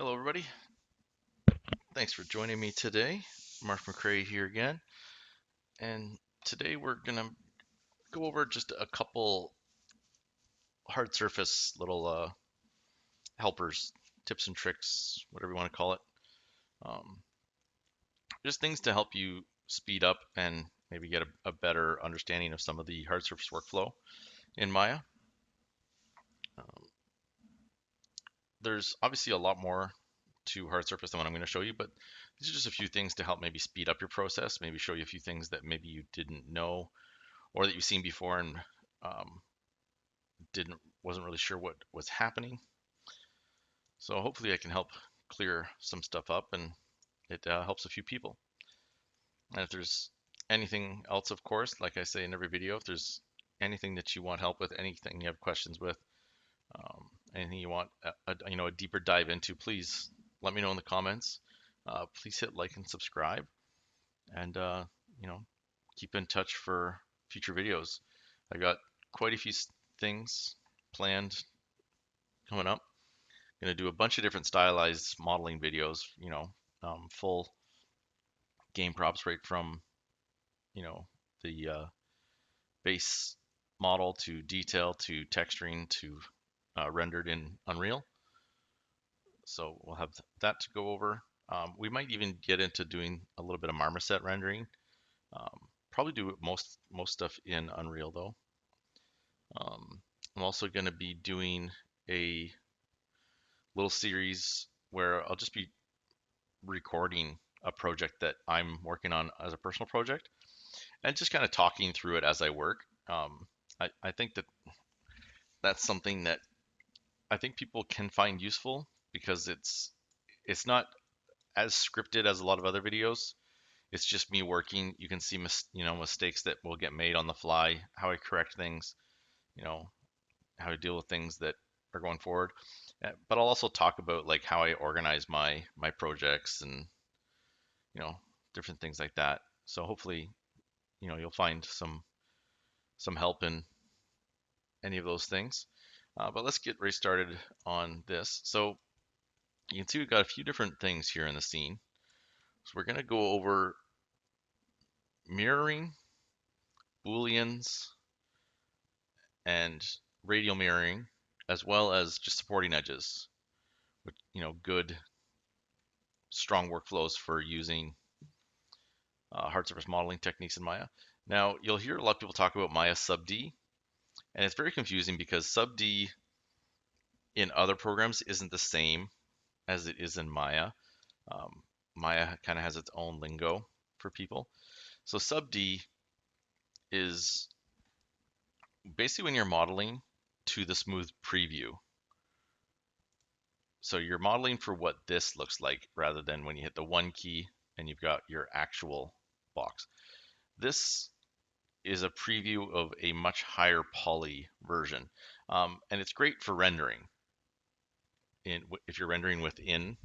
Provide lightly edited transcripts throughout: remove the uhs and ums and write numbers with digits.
Hello, everybody. Thanks for joining me today. Mark McCrae here again. And today we're going to go over just a couple hard surface little helpers, tips and tricks, whatever you want to call it. Um, just things to help you speed up and maybe get a better understanding of some of the hard surface workflow in Maya. Um, there's obviously a lot more to hard surface than what I'm going to show you, but these are just a few things to help maybe speed up your process, maybe show you a few things that maybe you didn't know or that you've seen before and um, didn't wasn't really sure what was happening. So hopefully I can help clear some stuff up and it helps a few people. And if there's anything else, of course, like I say in every video, if there's anything that you want help with, anything you have questions with, anything you want a deeper dive into, please let me know in the comments. Please hit like and subscribe, and you know keep in touch for future videos. I got quite a few things planned coming up. Going to do a bunch of different stylized modeling videos, full game props right from, you know, the base model to detail to texturing to rendered in Unreal. So we'll have that to go over. We might even get into doing a little bit of marmoset rendering. Probably do most stuff in Unreal though. I'm also going to be doing a little series where I'll just be recording a project that I'm working on as a personal project and just kind of talking through it as I work. I think that that's something that I think people can find useful because it's not as scripted as a lot of other videos. It's just me working. You can see mistakes that will get made on the fly, how I correct things, you know, how I deal with things that are going forward. But I'll also talk about like how I organize my projects and you know different things like that. So hopefully you'll find some help in any of those things. But let's get right started on this. So you can see we've got a few different things here in the scene. So we're going to go over mirroring, Booleans, and radial mirroring, as well as just supporting edges, which good strong workflows for using hard surface modeling techniques in Maya. Now you'll hear a lot of people talk about Maya sub D, and it's very confusing because sub D in other programs isn't the same as it is in Maya. Um, Maya kind of has its own lingo for people. So sub D is basically when you're modeling to the smooth preview. So you're modeling for what this looks like rather than when you hit the one key and you've got your actual box. This is a preview of a much higher poly version. And it's great for rendering. If you're rendering within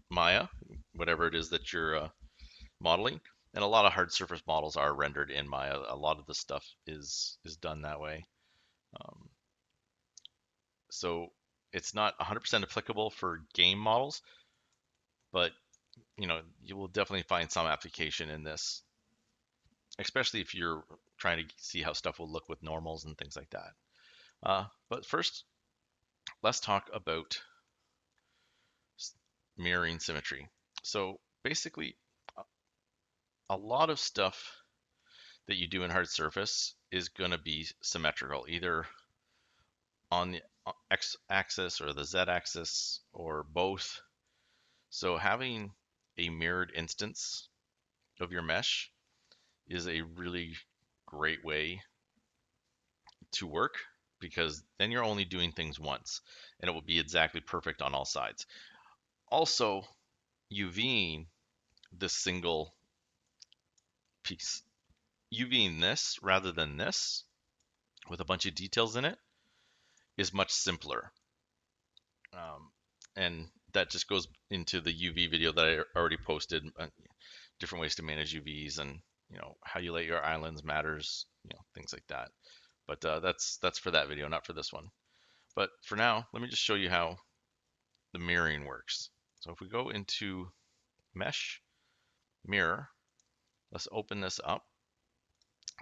Maya, whatever it is that you're modeling, and a lot of hard surface models are rendered in Maya. A lot of the stuff is done that way. Um, so it's not 100% applicable for game models, but you will definitely find some application in this, especially if you're trying to see how stuff will look with normals and things like that. But first, let's talk about mirroring symmetry. So basically, a lot of stuff that you do in hard surface is going to be symmetrical, either on the X axis or the Z axis or both. So having a mirrored instance of your mesh is a really great way to work because then you're only doing things once and it will be exactly perfect on all sides. Also, UVing this single piece, UVing this rather than this with a bunch of details in it is much simpler. And that just goes into the UV video that I already posted, different ways to manage UVs and how you lay your islands matters, things like that. But that's for that video, not for this one. But for now, let me just show you how the mirroring works. So if we go into Mesh, Mirror, let's open this up.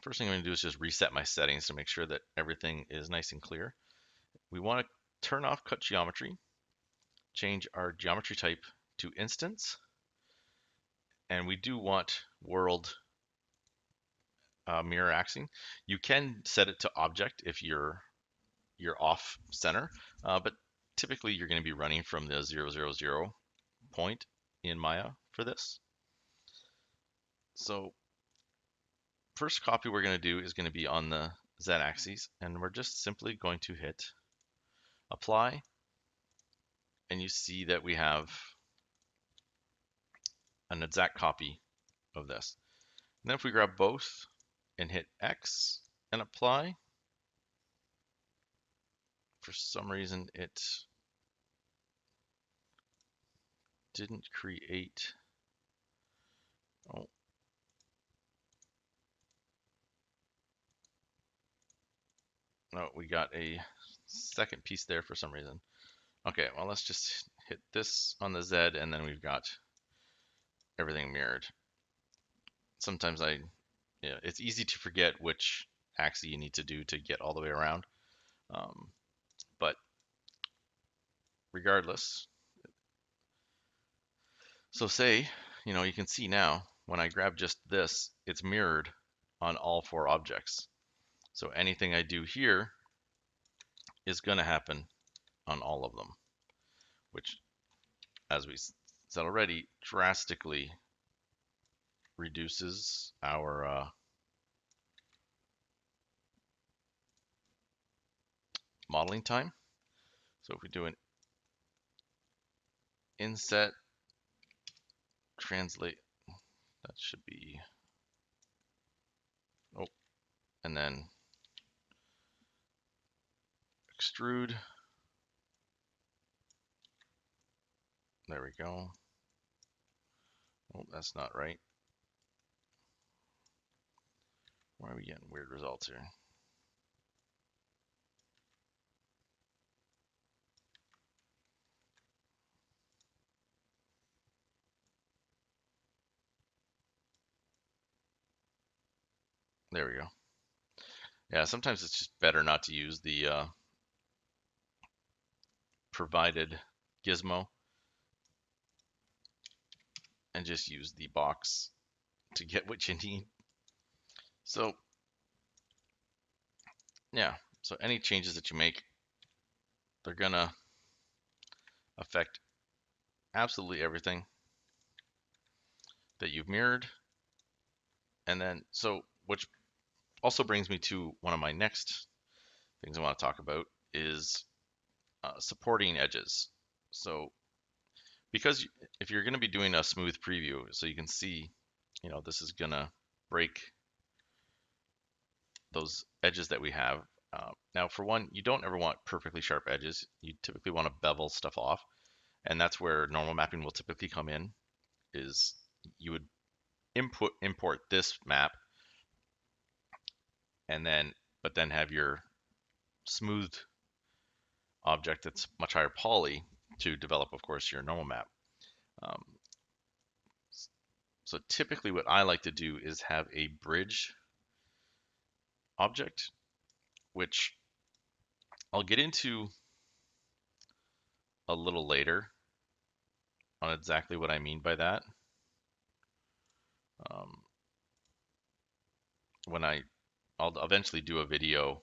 First thing I'm going to do is just reset my settings to make sure that everything is nice and clear. We want to turn off cut geometry, change our geometry type to instance, and we do want world mirror axing. You can set it to object if you're off center, but typically you're going to be running from the 0, 0, 0 point in Maya for this. So first copy we're going to do is going to be on the z-axis, and we're just simply going to hit apply, and you see that we have an exact copy of this. And then if we grab both and hit X and apply, for some reason it didn't create. Oh, no, we got a second piece there for some reason. Okay, well, let's just hit this on the Z, and then we've got everything mirrored. Sometimes it's easy to forget which axis you need to do to get all the way around. But regardless, so say, you can see now when I grab just this, it's mirrored on all 4 objects. So anything I do here is going to happen on all of them, which, as we said already, drastically reduces our modeling time. So if we do an inset translate, that should be, and then extrude. There we go. Oh, that's not right. Why are we getting weird results here? There we go. Yeah, sometimes it's just better not to use the provided gizmo and just use the box to get what you need. So yeah, so any changes that you make, they're gonna affect absolutely everything that you've mirrored. And then, so which also brings me to one of my next things I want to talk about is supporting edges. So because if you're going to be doing a smooth preview, so you can see, this is going to break those edges that we have. Now, for one, you don't ever want perfectly sharp edges. You typically want to bevel stuff off, and that's where normal mapping will typically come in. Is you would import this map, and then have your smooth object that's much higher poly to develop, of course, your normal map. Um, so typically what I like to do is have a bridge object, which I'll get into a little later on exactly what I mean by that. When I'll eventually do a video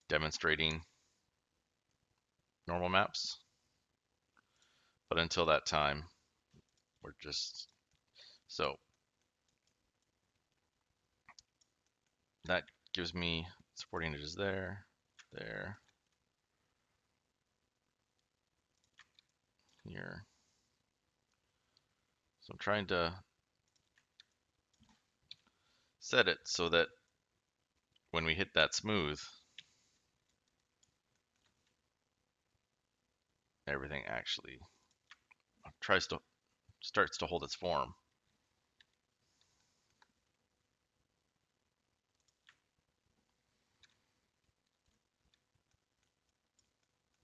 demonstrating normal maps, but until that time, we're just, so that gives me supporting edges there, here. So I'm trying to set it so that when we hit that smooth, everything actually starts to hold its form.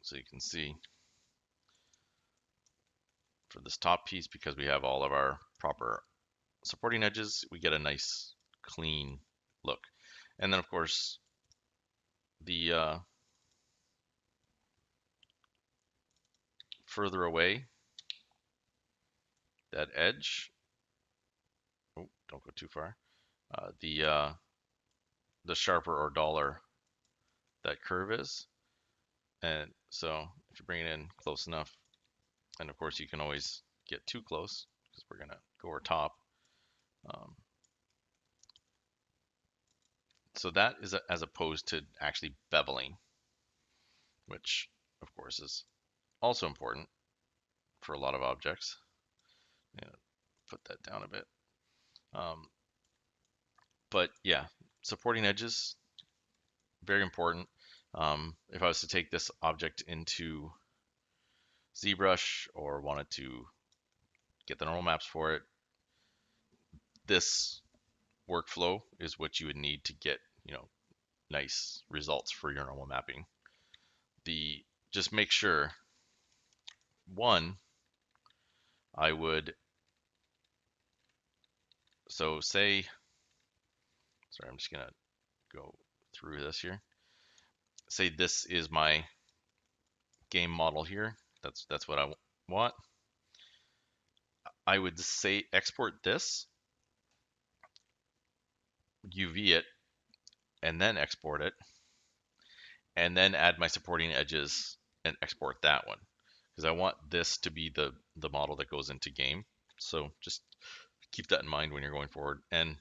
So you can see for this top piece, because we have all of our proper supporting edges, we get a nice clean look. And then of course the further away that edge, oh, don't go too far, the sharper or duller that curve is. And so if you bring it in close enough, and of course you can always get too close because we're gonna go over top. So that is as opposed to actually beveling, which of course is also important for a lot of objects. Put that down a bit. But yeah, supporting edges, very important. If I was to take this object into ZBrush or wanted to get the normal maps for it, this workflow is what you would need to get, nice results for your normal mapping. Just make sure, one, I would, so say, sorry, I'm just gonna go through this here. Say this is my game model here. That's what I want. I would say export this, UV it, and then export it, and then add my supporting edges and export that one, because I want this to be the model that goes into game. So just keep that in mind when you're going forward, and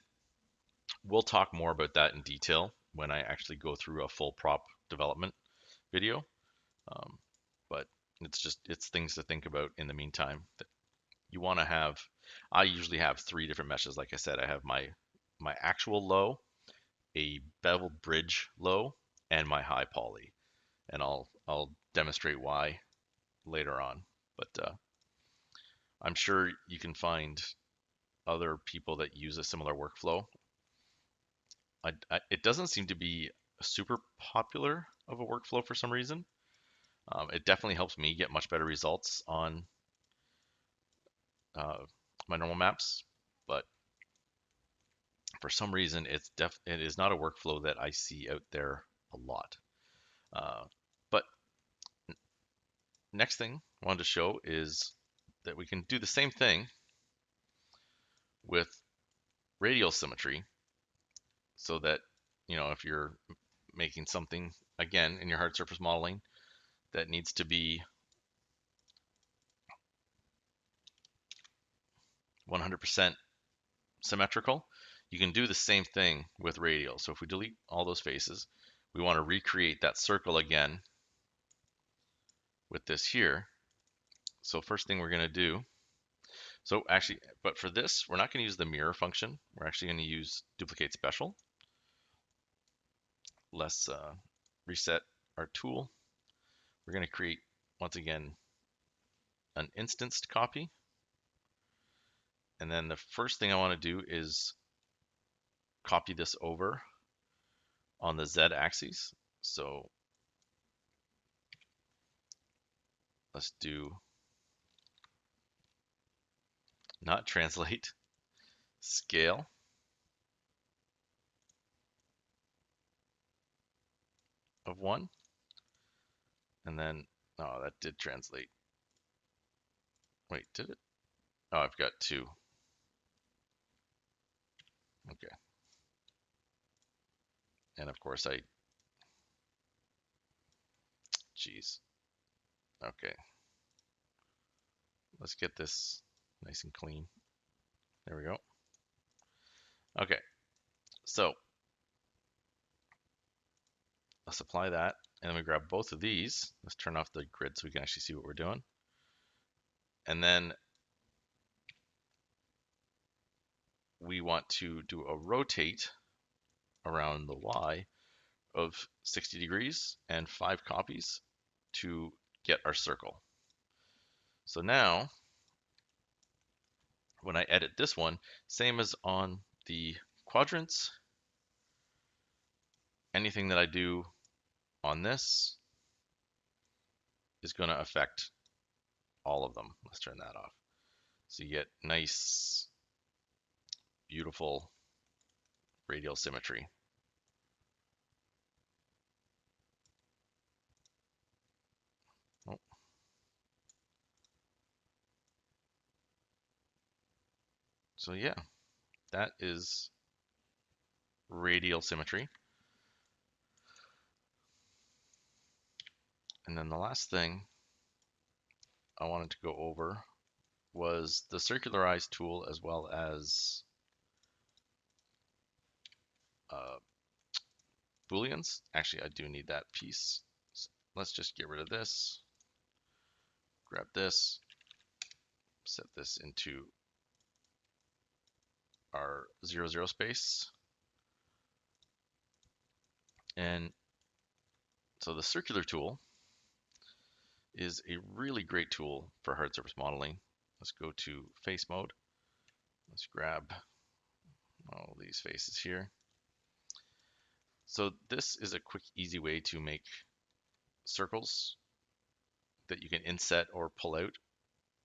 we'll talk more about that in detail when I actually go through a full prop development video. But it's things to think about in the meantime. That you want to have, I usually have 3 different meshes. Like I said, I have my actual low, a bevel bridge low, and my high poly. And I'll demonstrate why later on. But I'm sure you can find other people that use a similar workflow. It doesn't seem to be super popular of a workflow for some reason. It definitely helps me get much better results on my normal maps, but for some reason it is not a workflow that I see out there a lot. But next thing I wanted to show is that we can do the same thing with radial symmetry, so that if you're making something again in your hard surface modeling that needs to be 100% symmetrical, you can do the same thing with radial. So if we delete all those faces, we want to recreate that circle again with this here. So first thing we're going to do, so actually, but for this, we're not going to use the mirror function. We're actually going to use duplicate special. Let's reset our tool. We're going to create, once again, an instanced copy. And then the first thing I want to do is copy this over on the Z axis. So let's do not translate, scale. Of 1. And then, oh, that did translate. Wait, did it? Oh, I've got 2. Okay. And of course geez. Okay. Let's get this nice and clean. There we go. Okay. So let's apply that. And then we grab both of these. Let's turn off the grid so we can actually see what we're doing. And then we want to do a rotate around the Y of 60 degrees and 5 copies to get our circle. So now, when I edit this one, same as on the quadrants, anything that I do on this is going to affect all of them. Let's turn that off. So you get nice, beautiful radial symmetry. Oh. So yeah, that is radial symmetry. And then the last thing I wanted to go over was the circularize tool, as well as Booleans. Actually, I do need that piece. So let's just get rid of this, grab this, set this into our 0, 0 space. And so the circular tool is a really great tool for hard surface modeling. Let's go to face mode. Let's grab all these faces here. So this is a quick, easy way to make circles that you can inset or pull out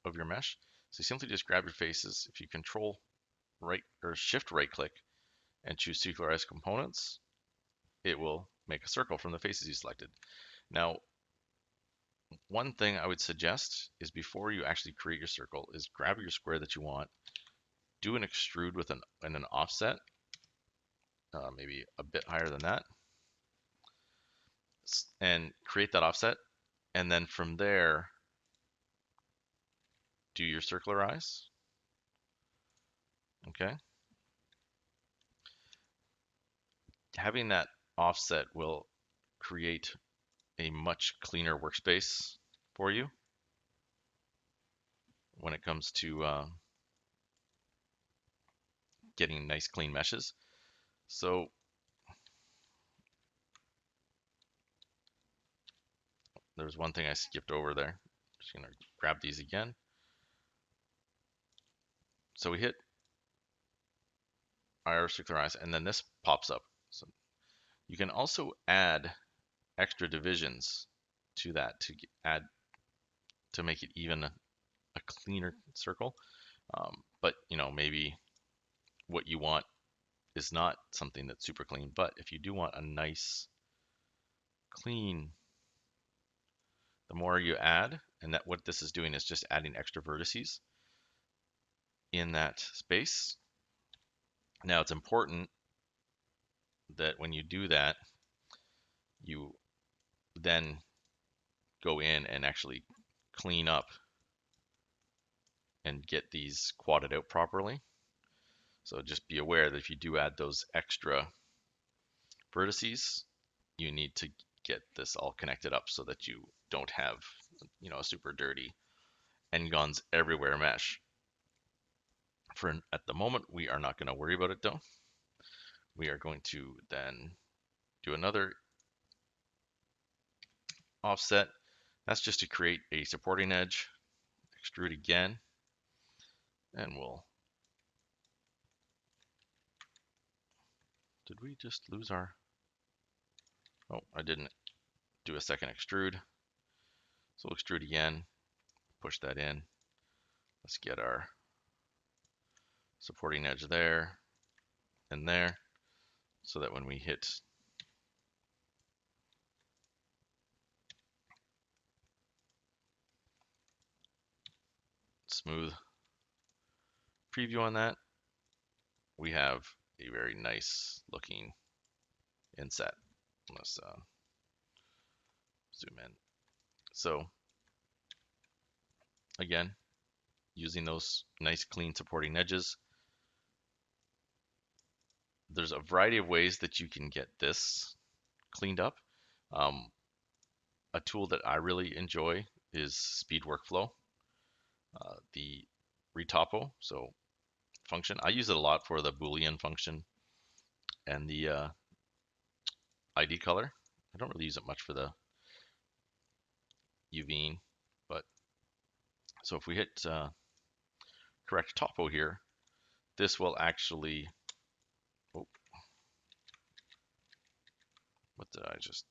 of your mesh. So you simply just grab your faces. If you control right or shift right click and choose circularize components, it will make a circle from the faces you selected. Now, one thing I would suggest is before you actually create your circle is grab your square that you want, do an extrude with an offset, maybe a bit higher than that, and create that offset. And then from there, do your circularize. Okay. Having that offset will create a much cleaner workspace for you when it comes to getting nice clean meshes. So there's one thing I skipped over there. Just gonna grab these again. So we hit our circularize, and then this pops up. So you can also add extra divisions to that to make it even a cleaner circle. But you know, maybe what you want is not something that's super clean. But if you do want a nice, clean, the more you add, and that what this is doing is just adding extra vertices in that space. Now it's important that when you do that, you then go in and actually clean up and get these quadded out properly. So just be aware that if you do add those extra vertices, you need to get this all connected up so that you don't have, you know, a super dirty n-gons everywhere mesh. For at the moment, we are not going to worry about it though. We are going to then do another offset. That's just to create a supporting edge. Extrude again, and we'll. Did we just lose our? Oh, I didn't do a second extrude. So we'll extrude again, push that in. Let's get our supporting edge there and there, so that when we hit smooth preview on that, we have a very nice looking inset. Let's zoom in. So again, using those nice clean supporting edges, there's a variety of ways that you can get this cleaned up. A tool that I really enjoy is Speed Workflow, the retopo function. I use it a lot for the Boolean function and the ID color. I don't really use it much for the UVing, but so if we hit correct topo here, this will actually, oh, what did I just,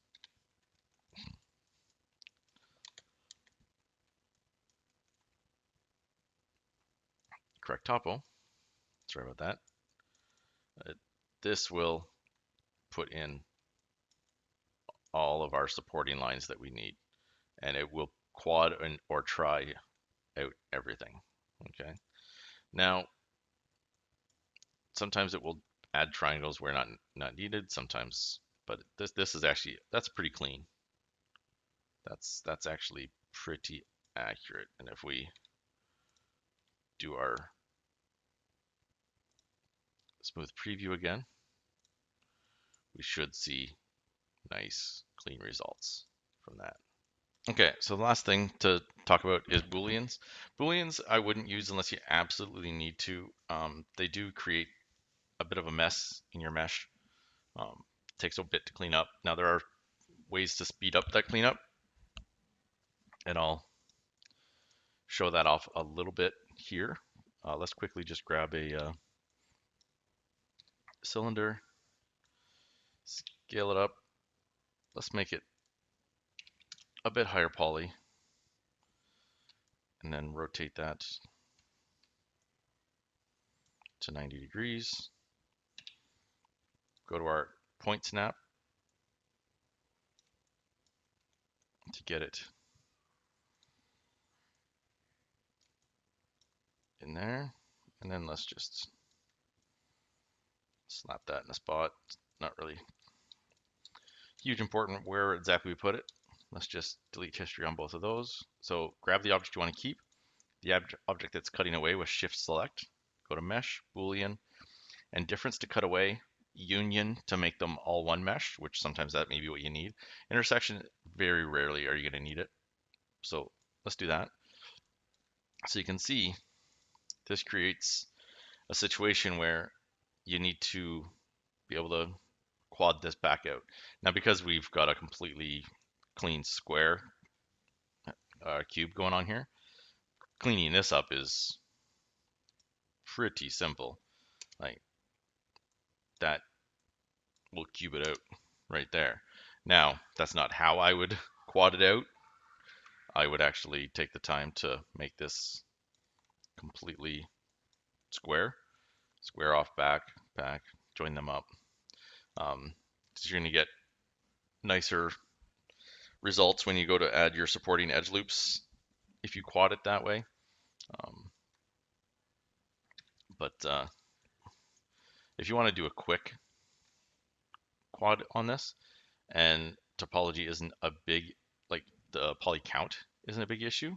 correct topo. Sorry about that. This will put in all of our supporting lines that we need, and it will quad or try out everything. Okay. Now, sometimes it will add triangles where not needed. Sometimes, but this is actually, that's pretty clean. That's actually pretty accurate. And if we do our smooth preview again, we should see nice clean results from that. Okay, so the last thing to talk about is Booleans. Booleans I wouldn't use unless you absolutely need to. They do create a bit of a mess in your mesh. Takes a bit to clean up. Now there are ways to speed up that cleanup, and I'll show that off a little bit here. Let's quickly just grab a cylinder, scale it up. Let's make it a bit higher poly, and then rotate that to 90 degrees. Go to our point snap to get it in there, and then let's just slap that in a spot. Not really huge important where exactly we put it. Let's just delete history on both of those. So grab the object you want to keep, the object that's cutting away with shift select, go to mesh, Boolean, and difference to cut away, union to make them all one mesh, which sometimes that may be what you need. Intersection, very rarely are you going to need it. So let's do that. So you can see this creates a situation where you need to be able to quad this back out. Now, because we've got a completely clean square cube going on here, cleaning this up is pretty simple. Like that will cube it out right there. Now, that's not how I would quad it out. I would actually take the time to make this completely square. Square off back, join them up. So you're going to get nicer results when you go to add your supporting edge loops if you quad it that way. But if you want to do a quick quad on this, and topology isn't a big, like the poly count isn't a big issue,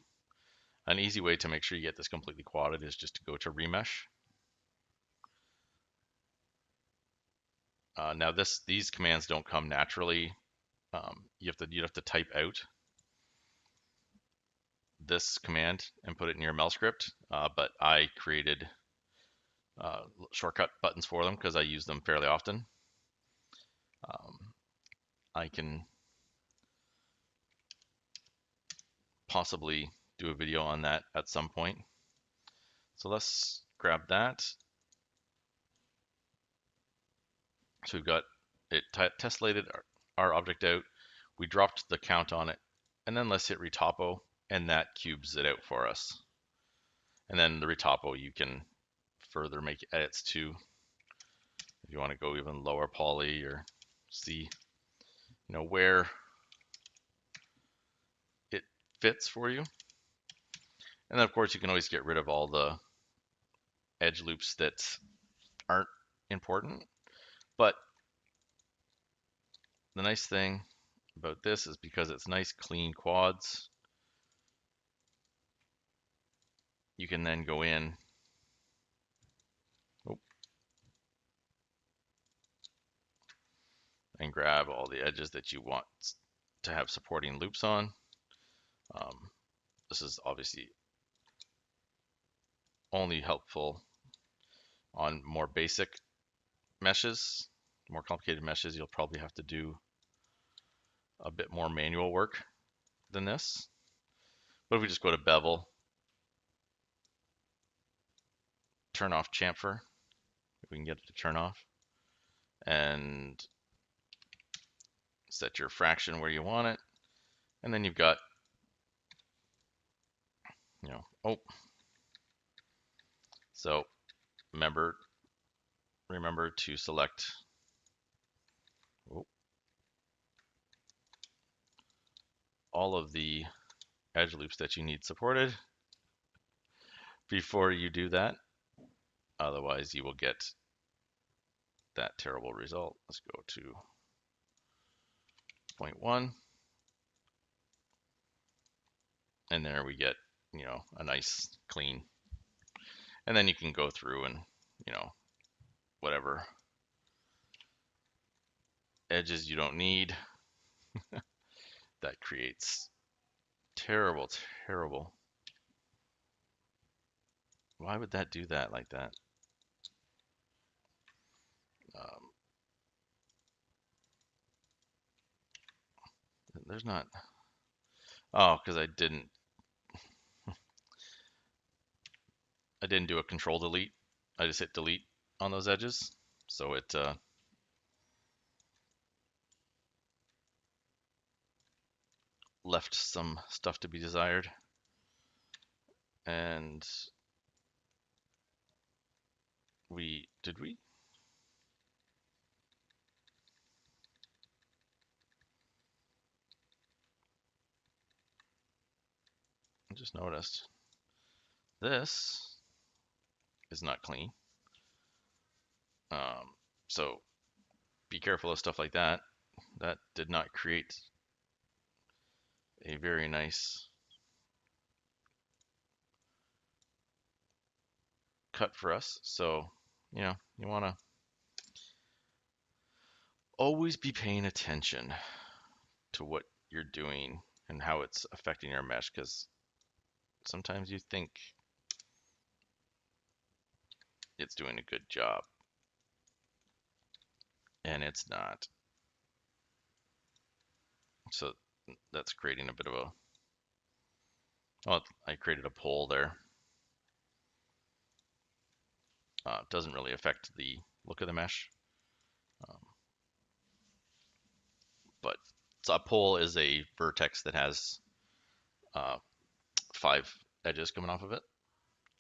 an easy way to make sure you get this completely quadded is just to go to remesh. Now these commands don't come naturally. You'd have to type out this command and put it in your Mel script, but I created shortcut buttons for them because I use them fairly often. I can possibly do a video on that at some point. So let's grab that. So we've got it tessellated our object out. We dropped the count on it, and then let's hit retopo, and that cubes it out for us. And then the retopo you can further make edits to if you want to go even lower poly or see where it fits for you. And then of course you can always get rid of all the edge loops that aren't important. But the nice thing about this is because it's nice clean quads, you can then go in and grab all the edges that you want to have supporting loops on. This is obviously only helpful on more basic meshes. More complicated meshes, you'll probably have to do a bit more manual work than this. But if we just go to bevel, turn off chamfer, if we can get it to turn off, and set your fraction where you want it, and then you've got, So remember to select all of the edge loops that you need supported before you do that. Otherwise, you will get that terrible result. Let's go to 0.1. And there we get, a nice clean. And then you can go through and, whatever edges you don't need, that creates terrible, terrible. Why would that do that like that? There's not. Oh, because I didn't do a control delete. I just hit delete on those edges. So it left some stuff to be desired. And did we? I just noticed this is not clean. So be careful of stuff like that. That did not create a very nice cut for us. So, you want to always be paying attention to what you're doing and how it's affecting your mesh, because sometimes you think it's doing a good job and it's not. So that's creating a bit of a, well, I created a pole there. It doesn't really affect the look of the mesh. But so a pole is a vertex that has 5 edges coming off of it.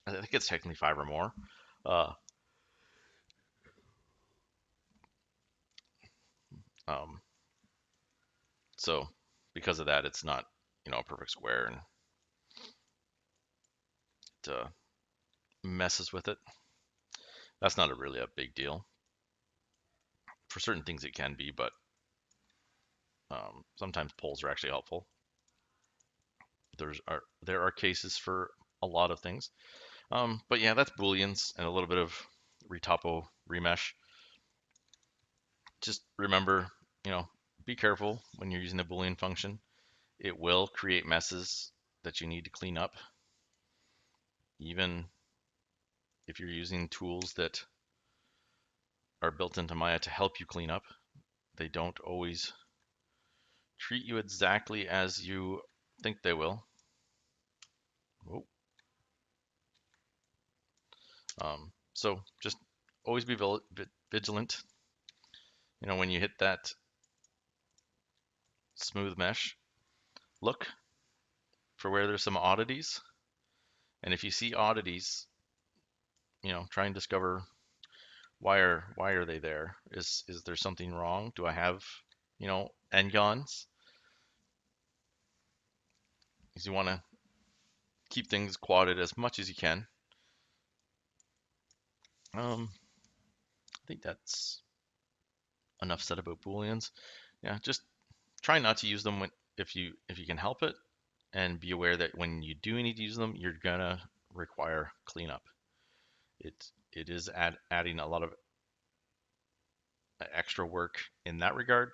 I think it's technically 5 or more. Um, so because of that, it's not, a perfect square, and it messes with it. That's not really a big deal. For certain things it can be, but sometimes poles are actually helpful. There are cases for a lot of things. But yeah, that's Booleans and a little bit of retopo remesh. Just remember, be careful when you're using a Boolean function. It will create messes that you need to clean up. Even if you're using tools that are built into Maya to help you clean up, they don't always treat you exactly as you think they will. So just always be vigilant. When you hit that smooth mesh, look for where there's some oddities. And if you see oddities, try and discover why are they there? Is there something wrong? Do I have, n-gons? Because you want to keep things quadded as much as you can. I think that's enough said about Booleans. Yeah, just try not to use them if you can help it, and be aware that when you do need to use them, you're gonna require cleanup. It is adding a lot of extra work in that regard,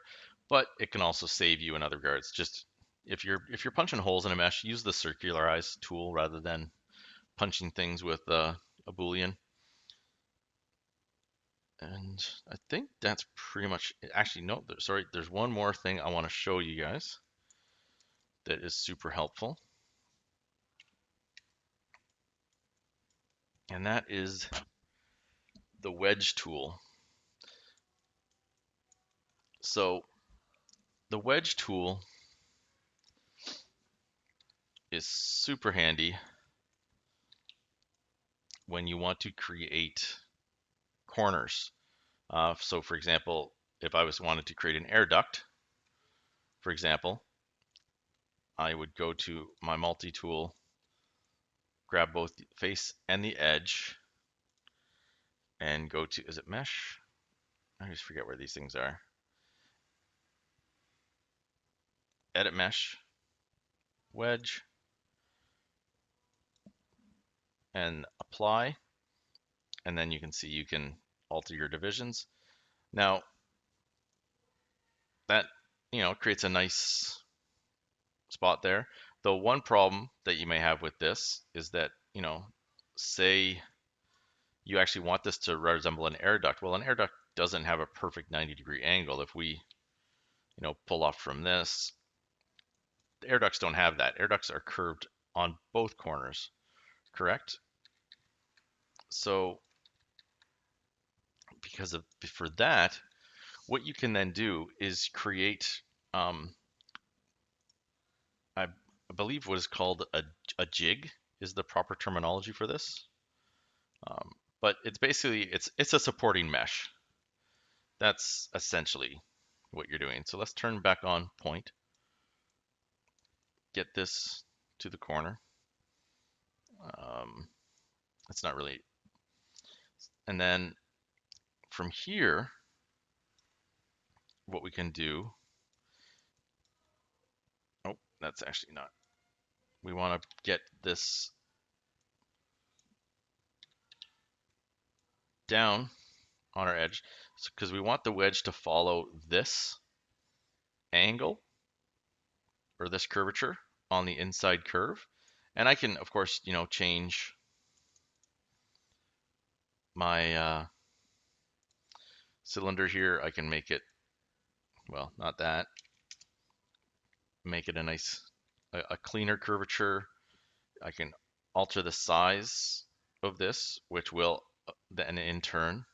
but it can also save you in other regards. Just if you're punching holes in a mesh, use the circularize tool rather than punching things with a Boolean. And I think that's pretty much it. Actually, no, sorry, there's one more thing I want to show you guys that is super helpful. And that is the wedge tool. So the wedge tool is super handy when you want to create corners. So for example, if I wanted to create an air duct, for example, I would go to my multi-tool, grab both the face and the edge, and go to, is it mesh? I just forget where these things are. Edit mesh, wedge, and apply. And then you can see you can alter your divisions. Now, that, creates a nice spot there. The one problem that you may have with this is that, say you actually want this to resemble an air duct. Well, an air duct doesn't have a perfect 90-degree angle. If we, pull off from this, the air ducts don't have that. Air ducts are curved on both corners, correct? So for that, what you can then do is create, I believe what is called a jig is the proper terminology for this. But it's basically, it's a supporting mesh. That's essentially what you're doing. So let's turn back on point. Get this to the corner. It's not really. And then from here, what we can do, oh, that's actually not. We want to get this down on our edge because we want the wedge to follow this angle or this curvature on the inside curve. And I can, of course, change my cylinder here. I can make it, well, not that, make it a nice, a cleaner curvature. I can alter the size of this, which will then in turn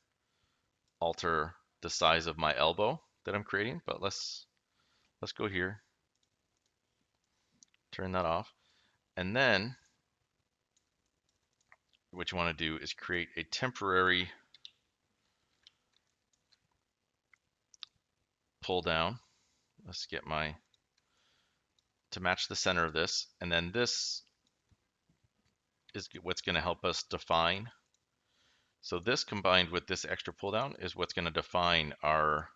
alter the size of my elbow that I'm creating. But let's go here, turn that off. And then what you want to do is create a temporary pull down. Let's get to match the center of this. And then this is what's going to help us define. So this combined with this extra pull down is what's going to define our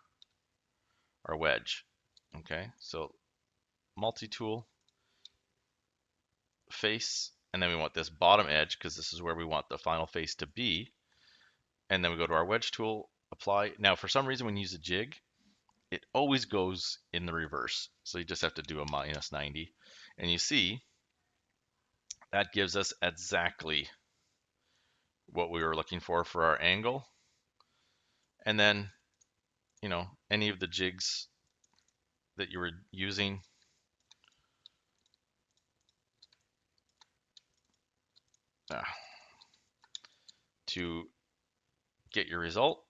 wedge. Okay, so multi-tool, face, and then we want this bottom edge because this is where we want the final face to be. And then we go to our wedge tool, apply. Now, for some reason, when you use a jig, it always goes in the reverse. So you just have to do a -90. And you see, that gives us exactly what we were looking for our angle. And then, any of the jigs that you were using, to get your result,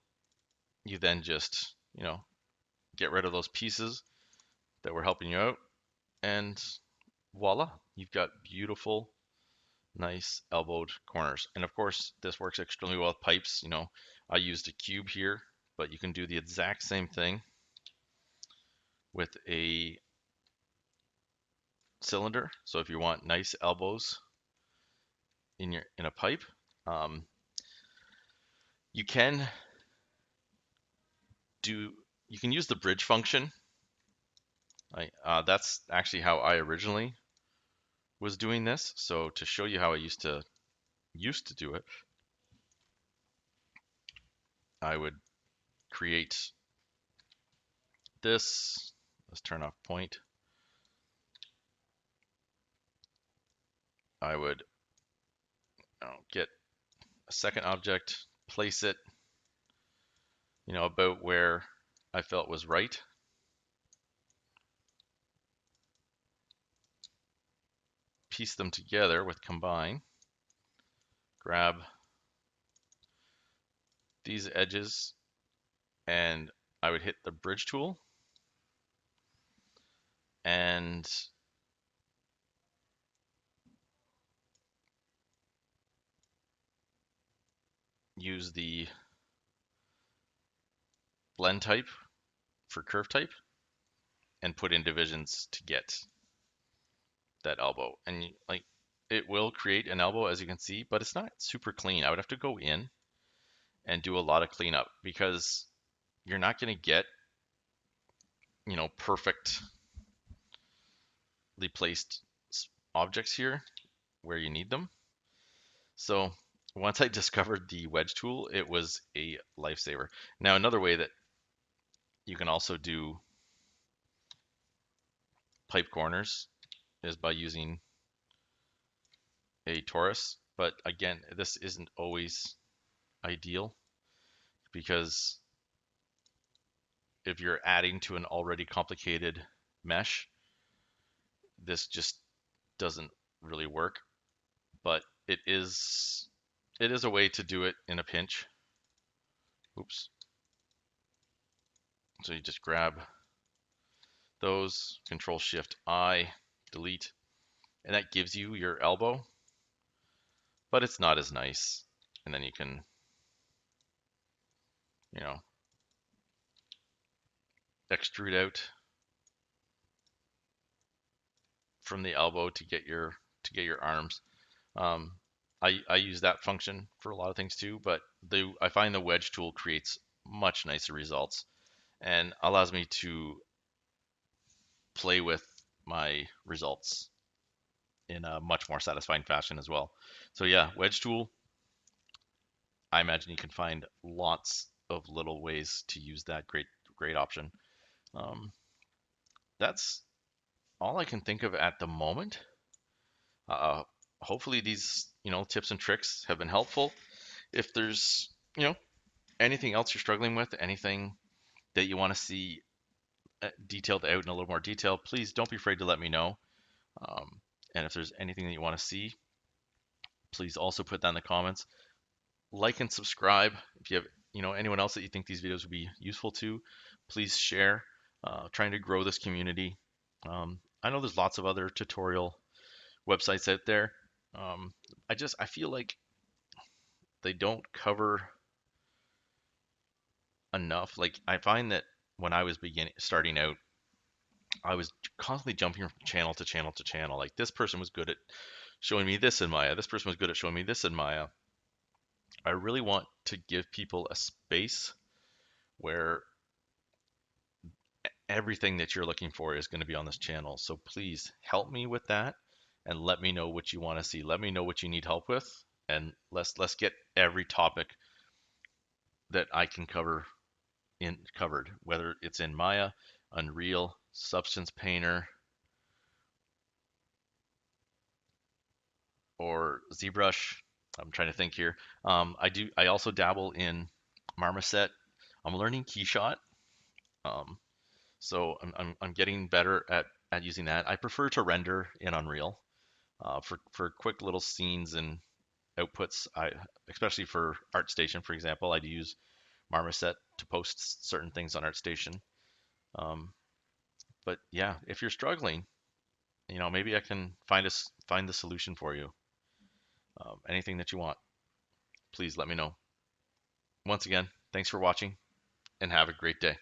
you then just, get rid of those pieces that were helping you out, and voila, you've got beautiful, nice elbowed corners. And of course, this works extremely well with pipes. I used a cube here, but you can do the exact same thing with a cylinder. So if you want nice elbows in a pipe, you can use the bridge function. That's actually how I originally was doing this. So to show you how I used to do it, I would create this. Let's turn off point. I would get a second object, place it, about where I felt was right. Piece them together with combine. Grab these edges, and I would hit the bridge tool, and use the blend type for curve type and put in divisions to get that elbow. And like it will create an elbow, as you can see, but it's not super clean. I would have to go in and do a lot of cleanup because you're not going to get, perfectly placed objects here where you need them. So once I discovered the wedge tool, it was a lifesaver. Now, another way that you can also do pipe corners is by using a torus. But again, this isn't always ideal because if you're adding to an already complicated mesh, this just doesn't really work. But it is a way to do it in a pinch. Oops. So you just grab those, Control Shift I, delete, and that gives you your elbow, but it's not as nice. And then you can, extrude out from the elbow to get your arms. I use that function for a lot of things too, but I find the wedge tool creates much nicer results and allows me to play with my results in a much more satisfying fashion as well. So yeah, wedge tool, I imagine you can find lots of little ways to use that great option. Um, that's all I can think of at the moment. Uh, Hopefully these tips and tricks have been helpful. If there's anything else you're struggling with, anything that you want to see detailed out in a little more detail, please don't be afraid to let me know. And if there's anything that you want to see, please also put that in the comments. Like and subscribe. If you have anyone else that you think these videos would be useful to, please share. Trying to grow this community. I know there's lots of other tutorial websites out there. I feel like they don't cover enough. Like I find that when I was starting out, I was constantly jumping from channel to channel to channel. Like this person was good at showing me this in Maya. This person was good at showing me this in Maya. I really want to give people a space where everything that you're looking for is going to be on this channel. So please help me with that and let me know what you want to see. Let me know what you need help with, and let's get every topic that I can covered, whether it's in Maya, Unreal, Substance Painter, or ZBrush. I'm trying to think here. I also dabble in Marmoset. I'm learning Keyshot. So I'm getting better at using that. I prefer to render in Unreal for quick little scenes and outputs. Especially for ArtStation, for example, I'd use Marmoset to post certain things on ArtStation. Um, but yeah, if you're struggling, maybe I can find the solution for you. Anything that you want, please let me know. Once again, thanks for watching and have a great day.